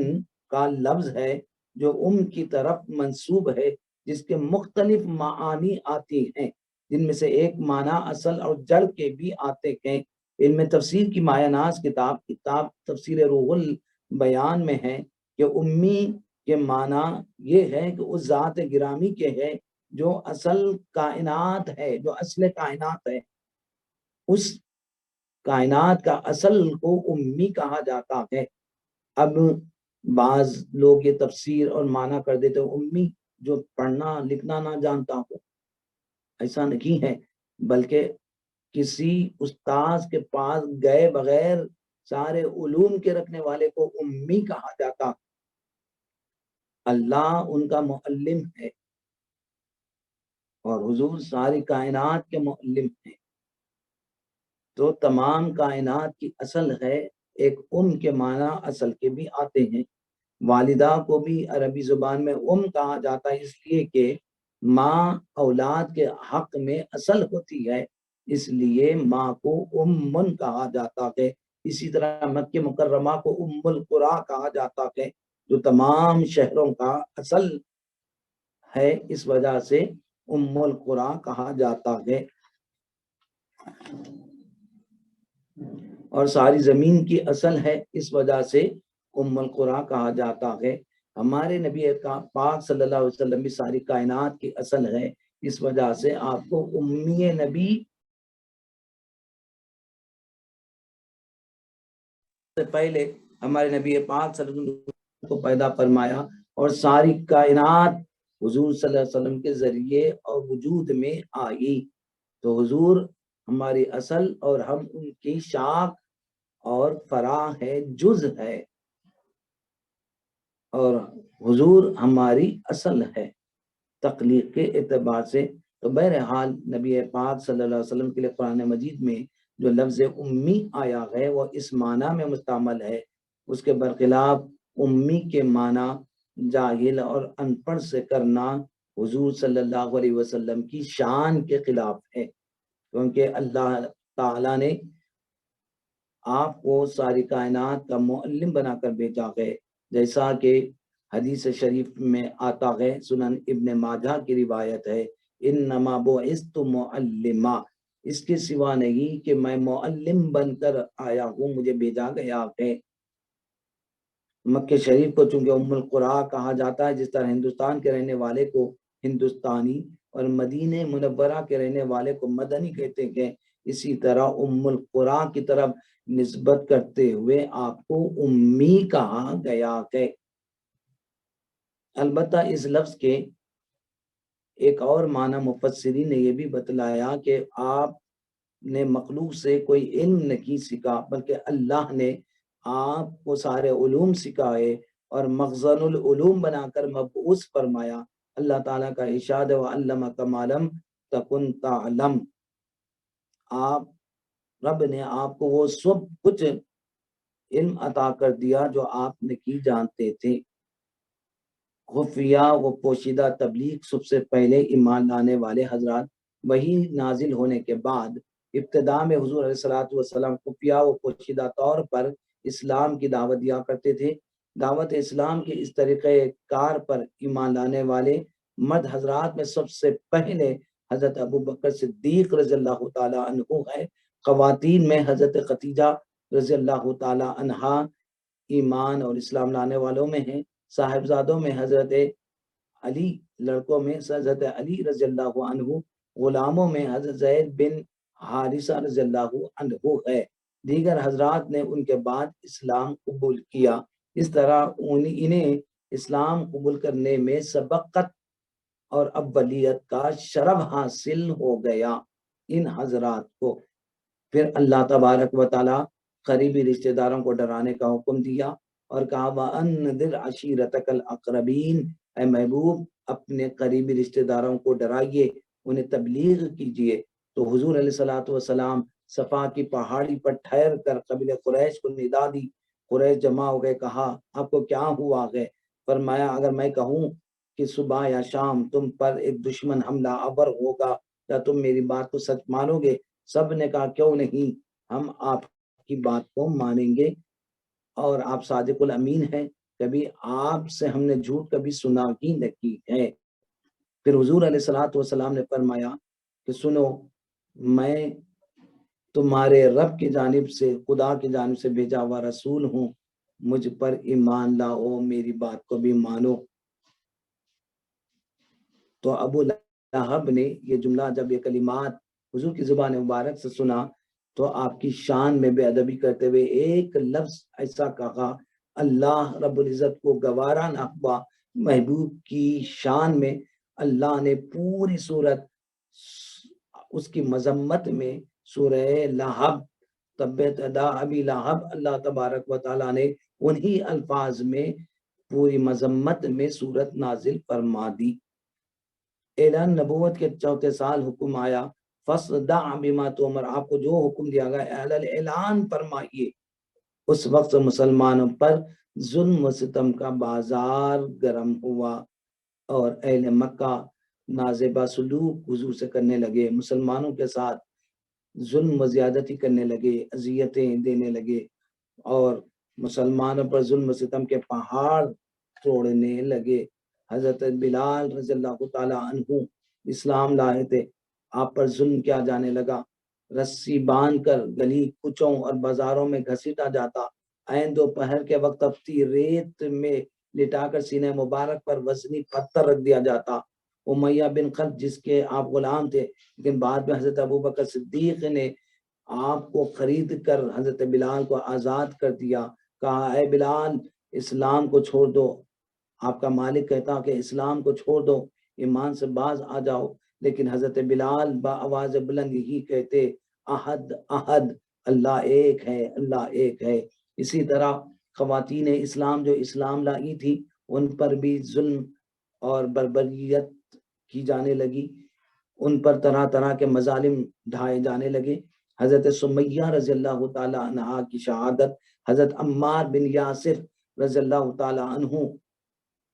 [SPEAKER 1] کا لفظ ہے جو کی طرف منسوب ہے، جس کے مختلف معانی آتی ہیں، جن میں سے ایک معنی اصل اور جڑ کے بھی آتے ہیں۔ علم تفسیر کی مایہ ناز کتاب تفسیر روح البیان میں ہے کہ امی کے معنی یہ ہے کہ اس ذات گرامی کے ہے جو اصل کائنات ہے، جو اصل کائنات ہے، اس کائنات کا اصل کو امی کہا جاتا ہے۔ اب بعض لوگ یہ تفسیر اور معنی کر دیتے ہیں امی جو پڑھنا لکھنا نہ جانتا ہو، ایسا نہیں ہے، بلکہ کسی استاذ کے پاس گئے بغیر سارے علوم کے رکھنے والے کو امی کہا جاتا۔ اللہ ان کا معلم ہے اور حضور ساری کائنات کے معلم ہیں، تو تمام کائنات کی اصل ہے۔ ایک کے معنی اصل کے بھی آتے ہیں۔ والدہ کو بھی عربی زبان میں کہا جاتا ہے، اس لیے کہ ماں اولاد کے حق میں اصل ہوتی ہے، اس لیے ماں کو من کہا جاتا ہے۔ اسی طرح مکہ مکرمہ کو القریٰ کہا جاتا ہے، جو تمام شہروں کا اصل ہے، اس وجہ سے القریٰ کہا جاتا ہے۔ اور ساری زمین کی اصل ہے، اس وجہ سے القریٰ کہا جاتا ہے۔ ہمارے نبی پاک صلی اللہ علیہ وسلم بھی ساری کائنات کی اصل ہے، اس وجہ سے آپ کو امی نبی سے پہلے ہمارے نبی پاک صلی اللہ علیہ وسلم کو پیدا فرمایا اور ساری کائنات حضور صلی اللہ علیہ وسلم کے ذریعے اور وجود میں آئی، تو حضور ہماری اصل اور ہم ان کی شاخ اور فرع ہے، جز ہے، اور حضور ہماری اصل ہے تخلیق کے اعتبار سے۔ تو بہرحال نبی پاک صلی اللہ علیہ وسلم کے لیے قرآن مجید میں جو لفظ امی آیا ہے وہ اس معنی میں مستعمل ہے، اس کے برخلاف امی کے معنی جاہل اور ان پڑھ سے کرنا حضور صلی اللہ علیہ وسلم کی شان کے خلاف ہے، کیونکہ اللہ تعالیٰ نے آپ کو ساری کائنات کا معلم بنا کر بھیجا ہے، جیسا کہ حدیث شریف میں آتا ہے، سنن ابن ماجہ کی روایت ہے، انما بعثت معلما، اس کے سوا نہیں کہ میں معلم بن کر آیا ہوں، مجھے بھیجا گیا ہے۔ مکہ شریف کو چونکہ القریٰ کہا جاتا ہے، جس طرح ہندوستان کے رہنے والے کو ہندوستانی اور مدینہ منورہ کے رہنے والے کو مدنی کہتے ہیں، اسی طرح القریٰ کی طرف نسبت کرتے ہوئے آپ کو امی کہا گیا ہے۔ البتہ اس لفظ کے ایک اور معنی مفسرین نے یہ بھی بتلایا کہ آپ نے مخلوق سے کوئی علم نہیں سیکھا، بلکہ اللہ نے آپ کو سارے علوم سکھائے اور مخزن العلوم بنا کر مبعوث فرمایا۔ اللہ تعالیٰ کا ارشاد وَعَلَّمَكَ مَا لَمْ تَكُنْ تَعْلَمْ، آپ رب نے آپ کو وہ سب کچھ علم عطا کر دیا جو آپ نہیں جانتے تھے۔ خفیہ و پوشیدہ تبلیغ، سب سے پہلے ایمان لانے والے حضرات وحی نازل ہونے کے بعد ابتدا میں حضور علیہ الصلوۃ والسلام خفیہ و پوشیدہ طور پر اسلام کی دعوت دیا کرتے تھے۔ دعوت اسلام کے اس طریقہ کار پر ایمان لانے والے مرد حضرات میں سب سے پہلے حضرت ابوبکر صدیق رضی اللہ تعالی عنہ ہے۔ خواتین میں حضرت خدیجہ رضی اللہ تعالی عنہا ایمان اور اسلام لانے والوں میں ہیں۔ صاحبزادوں میں حضرت علی لڑکوں میں حضرت علی رضی اللہ عنہ، غلاموں میں حضرت زید بن حارثہ رضی اللہ عنہ ہے۔ دیگر حضرات نے ان کے بعد اسلام قبول کیا۔ اس طرح انہیں اسلام قبول کرنے میں سبقت اور اولیت کا شرف حاصل ہو گیا ان حضرات کو۔ پھر اللہ تبارک و تعالی قریبی رشتہ داروں کو ڈرانے کا حکم دیا اور کہا وَأَنذِرْ عَشِيرَتَكَ الْأَقْرَبِينَ، اے محبوب اپنے قریبی رشتہ داروں کو ڈرائیے، انہیں تبلیغ کیجئے۔ تو حضور علیہ الصلوۃ والسلام صفا کی پہاڑی پر ٹھہر کر قبیلہ قریش کو ندا دی۔ قریش جمع ہو گئے، کہا آپ کو کیا ہوا ہے؟ فرمایا اگر میں کہوں کہ صبح یا شام تم پر ایک دشمن حملہ آور ہوگا کیا تم میری بات کو سچ مانو گے؟ سب نے کہا کیوں نہیں، ہم آپ کی بات کو مانیں گے اور آپ صادق الامین ہیں، کبھی آپ سے ہم نے جھوٹ کبھی سنا ہی نہیں ہے۔ پھر حضور علیہ الصلوۃ والسلام نے فرمایا کہ سنو، میں تمہارے رب کی جانب سے، خدا کی جانب سے بھیجا ہوا رسول ہوں، مجھ پر ایمان لاؤ، میری بات کو بھی مانو۔ تو ابو لہب نے یہ جملہ، جب یہ کلمات حضور کی زبان مبارک سے سنا تو آپ کی شان میں بے ادبی کرتے ہوئے ایک لفظ ایسا کہا اللہ رب العزت کو گوارا نہ ہوا۔ محبوب کی شان میں اللہ نے پوری صورت اس کی مذمت میں سورہ لہب تبت یدا ابی لہب، اللہ تبارک و تعالیٰ نے انہی الفاظ میں پوری مذمت میں صورت نازل فرما دی۔ اعلان نبوت کے 4 سال حکم آیا فَاصْدَعْ بِمَا تُؤْمَرُ، آپ کو جو حکم دیا گیا اعلان فرمائیے۔ اس وقت مسلمانوں پر ظلم و ستم کا بازار گرم ہوا اور اہل مکہ نازیبہ سلوک حضور سے کرنے لگے، مسلمانوں کے ساتھ ظلم و زیادتی کرنے لگے، اذیتیں دینے لگے اور مسلمانوں پر ظلم و ستم کے پہاڑ توڑنے لگے۔ حضرت بلال رضی اللہ تعالی عنہ اسلام لائے تھے، آپ پر ظلم کیا جانے لگا، رسی باندھ کر گلی کوچوں اور بازاروں میں گھسیٹا جاتا، عین دوپہر کے وقت تپتی ریت میں لٹا کر سینے مبارک پر وزنی پتھر رکھ دیا جاتا۔ امیہ بن خلف جس کے آپ غلام تھے، لیکن بعد میں حضرت ابوبکر صدیق نے آپ کو خرید کر حضرت بلال کو آزاد کر دیا، کہا اے بلال اسلام کو چھوڑ دو۔ آپ کا مالک کہتا کہ اسلام کو چھوڑ دو، ایمان سے باز آ جاؤ، لیکن حضرت بلال با آواز بلند ہی کہتے احد احد، اللہ ایک ہے، اللہ ایک ہے۔ اسی طرح خواتین اسلام جو اسلام لائی تھی ان پر بھی ظلم اور بربریت کی جانے لگی، ان پر طرح طرح کے مظالم ڈھائے جانے لگے۔ حضرت سمیہ رضی اللہ تعالی عنہ کی شہادت، حضرت عمار بن یاسر رضی اللہ تعالی عنہ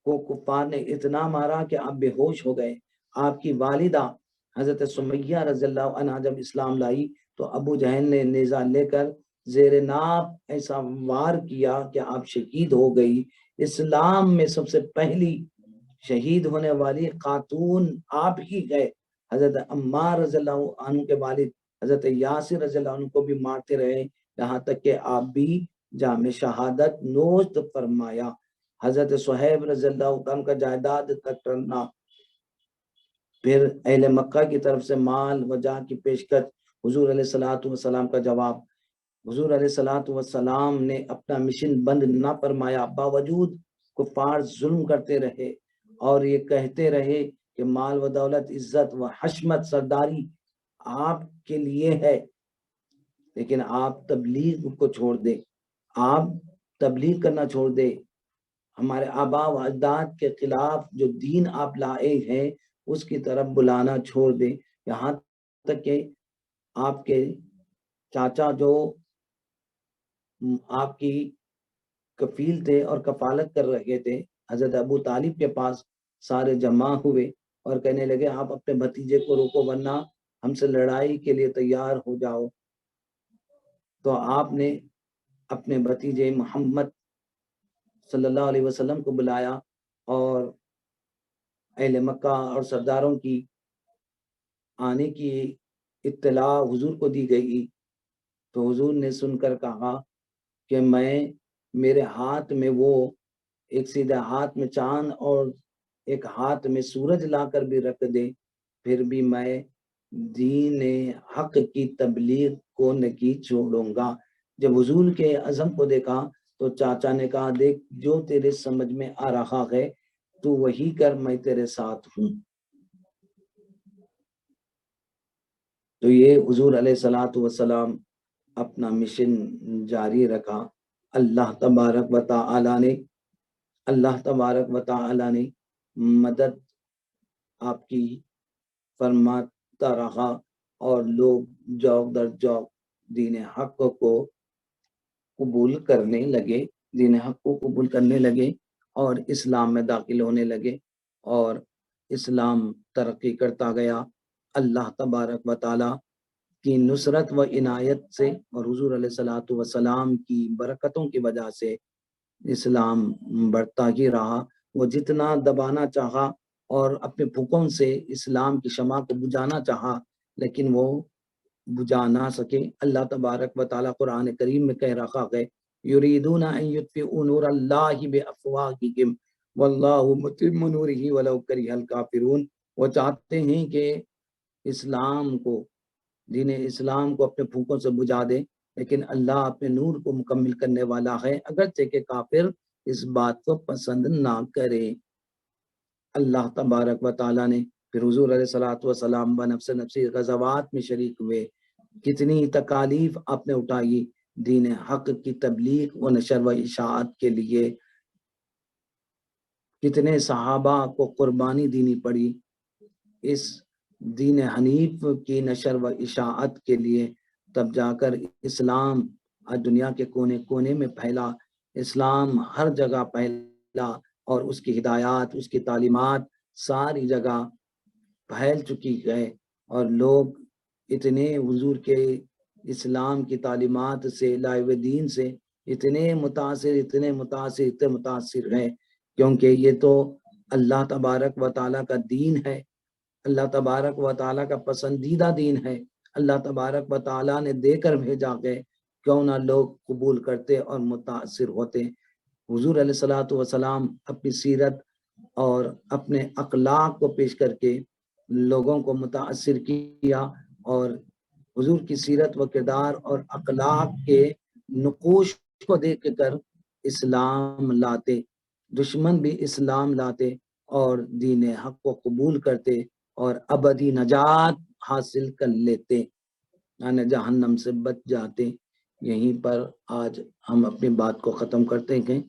[SPEAKER 1] کو کفار نے اتنا مارا کہ آپ بے ہوش ہو گئے۔ آپ کی والدہ حضرت سمیہ رضی اللہ عنہ جب اسلام لائی تو ابو جہل نے نیزہ لے کر زیر ناپ ایسا وار کیا کہ آپ شہید ہو گئی۔ اسلام میں سب سے پہلی شہید ہونے والی خاتون آپ ہی گئے۔ حضرت عمار رضی اللہ عنہ کے والد حضرت یاسر رضی اللہ عنہ کو بھی مارتے رہے، یہاں تک کہ آپ بھی جام شہادت نوشت فرمایا۔ حضرت صہیب رضی اللہ عنہ کا جائیداد تک کرنا، پھر اہل مکہ کی طرف سے مال و جاہ کی پیشکش، حضور علیہ الصلوۃ والسلام کا جواب۔ حضور علیہ الصلوۃ والسلام نے اپنا مشن بند نہ فرمایا، باوجود کفار ظلم کرتے رہے اور یہ کہتے رہے کہ مال و دولت، عزت و حشمت، سرداری آپ کے لیے ہے، لیکن آپ تبلیغ کو چھوڑ دیں، آپ تبلیغ کرنا چھوڑ دیں، ہمارے آباء و اجداد کے خلاف جو دین آپ لائے ہیں اس کی طرف بلانا چھوڑ دیں۔ یہاں تک کہ آپ کے چاچا جو آپ کی کفیل تھے اور کفالت کر رہے تھے، حضرت ابو طالب کے پاس سارے جمع ہوئے اور کہنے لگے آپ اپنے بھتیجے کو روکو ورنہ ہم سے لڑائی کے لیے تیار ہو جاؤ۔ تو آپ نے اپنے بھتیجے محمد صلی اللہ علیہ وسلم کو بلایا اور اہل مکہ اور سرداروں کی آنے کی اطلاع حضور کو دی گئی تو حضور نے سن کر کہا کہ میرے ہاتھ میں وہ ایک سیدھا ہاتھ میں چاند اور ایک ہاتھ میں سورج لا کر بھی رکھ دے پھر بھی میں دین حق کی تبلیغ کو نہیں چھوڑوں گا۔ جب حضور کے عزم کو دیکھا تو چاچا نے کہا دیکھ جو تیرے سمجھ میں آ رہا ہے تو وہی کر، میں تیرے ساتھ ہوں۔ تو یہ حضور علیہ الصلوۃ والسلام اپنا مشن جاری رکھا۔ اللہ تبارک و تعالی نے مدد آپ کی فرماتا رہا اور لوگ جوق در جوق دین حق کو قبول کرنے لگے اور اسلام میں داخل ہونے لگے اور اسلام ترقی کرتا گیا۔ اللہ تبارک و تعالی کی نصرت و عنایت سے اور حضور علیہ الصلوۃ والسلام کی برکتوں کی وجہ سے اسلام بڑھتا ہی رہا۔ وہ جتنا دبانا چاہا اور اپنے پھوکوں سے اسلام کی شمع کو بجھانا چاہا لیکن وہ بجھا نہ سکے۔ اللہ تبارک و تعالی قرآن کریم میں کہہ رہا ہے یریدون ان یطفئوا نور اللہ بافواہہم واللہ متم نورہ ولو کرہ الکافرون۔ وہ چاہتے ہیں کہ دین اسلام کو اپنے پھونکوں سے بجھا دے لیکن اللہ اپنے نور کو مکمل کرنے والا ہے اگرچہ کہ کافر اس بات کو پسند نہ کرے۔ اللہ تبارک و تعالی نے پھر حضور علیہ الصلوۃ والسلام بنفس نفسی غزوات میں شریک ہوئے، کتنی تکالیف آپ نے اٹھائی دین حق کی تبلیغ و نشر و اشاعت کے لیے، کتنے صحابہ کو قربانی دینی پڑی اس دین حنیف کی نشر و اشاعت کے لیے، تب جا کر اسلام آج دنیا کے کونے کونے میں پھیلا، اسلام ہر جگہ پھیلا اور اس کی ہدایات اس کی تعلیمات ساری جگہ پھیل چکی ہے اور لوگ اتنے حضور کے اسلام کی تعلیمات سے لائے ہوئے دین سے اتنے متاثر ہیں کیونکہ یہ تو اللہ تبارک و تعالیٰ کا دین ہے، اللہ تبارک و تعالیٰ کا پسندیدہ دین ہے، اللہ تبارک و تعالیٰ نے دے کر بھیجا ہے، کیوں نہ لوگ قبول کرتے اور متاثر ہوتے۔ حضور علیہ الصلوۃ والسلام اپنی سیرت اور اپنے اخلاق کو پیش کر کے لوگوں کو متاثر کیا اور حضور کی سیرت و کردار اور اخلاق کے نقوش کو دیکھ کر اسلام لاتے، دشمن بھی اسلام لاتے اور دین حق کو قبول کرتے اور ابدی نجات حاصل کر لیتے، یعنی جہنم سے بچ جاتے۔ یہیں پر آج ہم اپنی بات کو ختم کرتے ہیں۔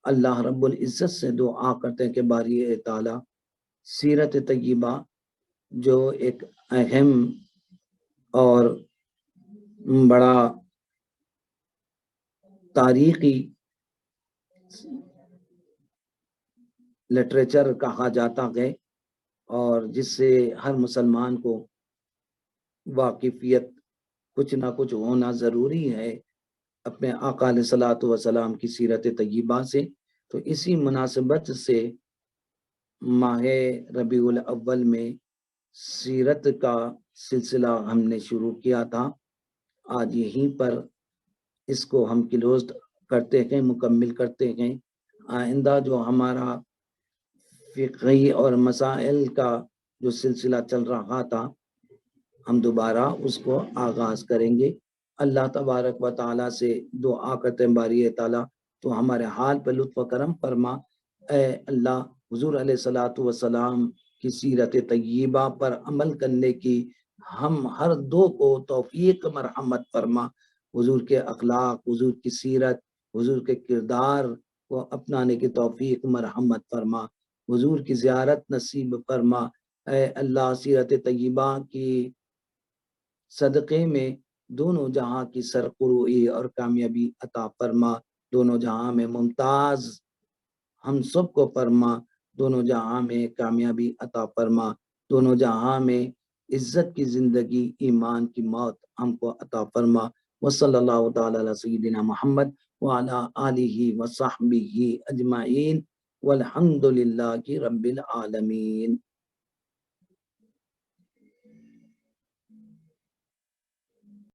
[SPEAKER 1] اللہ رب العزت سے دعا کرتے ہیں کہ باری تعالیٰ سیرت طیبہ جو ایک اہم اور بڑا تاریخی لٹریچر کہا جاتا ہے اور جس سے ہر مسلمان کو واقفیت کچھ نہ کچھ ہونا ضروری ہے اپنے آقا علیہ الصلوۃ والسلام کی سیرت طیبہ سے، تو اسی مناسبت سے ماہ ربیع الاول میں سیرت کا سلسلہ ہم نے شروع کیا تھا۔ آج یہیں پر اس کو ہم کلوز کرتے ہیں، مکمل کرتے ہیں۔ آئندہ جو ہمارا فقہی اور مسائل کا جو سلسلہ چل رہا تھا ہم دوبارہ اس کو آغاز کریں گے۔ اللہ تبارک و تعالیٰ سے دعا کرتے ہیں باری تعالیٰ تو ہمارے حال پہ لطف و کرم فرما، اے اللہ حضور علیہ الصلوۃ والسلام کی سیرت طیبہ پر عمل کرنے کی ہم ہر دو کو توفیق مرحمت فرما، حضور کے اخلاق، حضور کی سیرت، حضور کے کردار کو اپنانے کی توفیق مرحمت فرما، حضور کی زیارت نصیب فرما۔ اے اللہ سیرت طیبہ کی صدقے میں دونوں جہاں کی سرخروئی اور کامیابی عطا فرما، دونوں جہاں میں ممتاز ہم سب کو فرما، دونوں جہاں میں کامیابی عطا فرما، دونوں جہاں میں عزت کی زندگی ایمان کی موت ہم کو عطا فرما۔ وصلی اللہ تعالی علی سیدنا محمد وعلی آلہ وصحبہ اجمعین والحمد للہ رب العالمین۔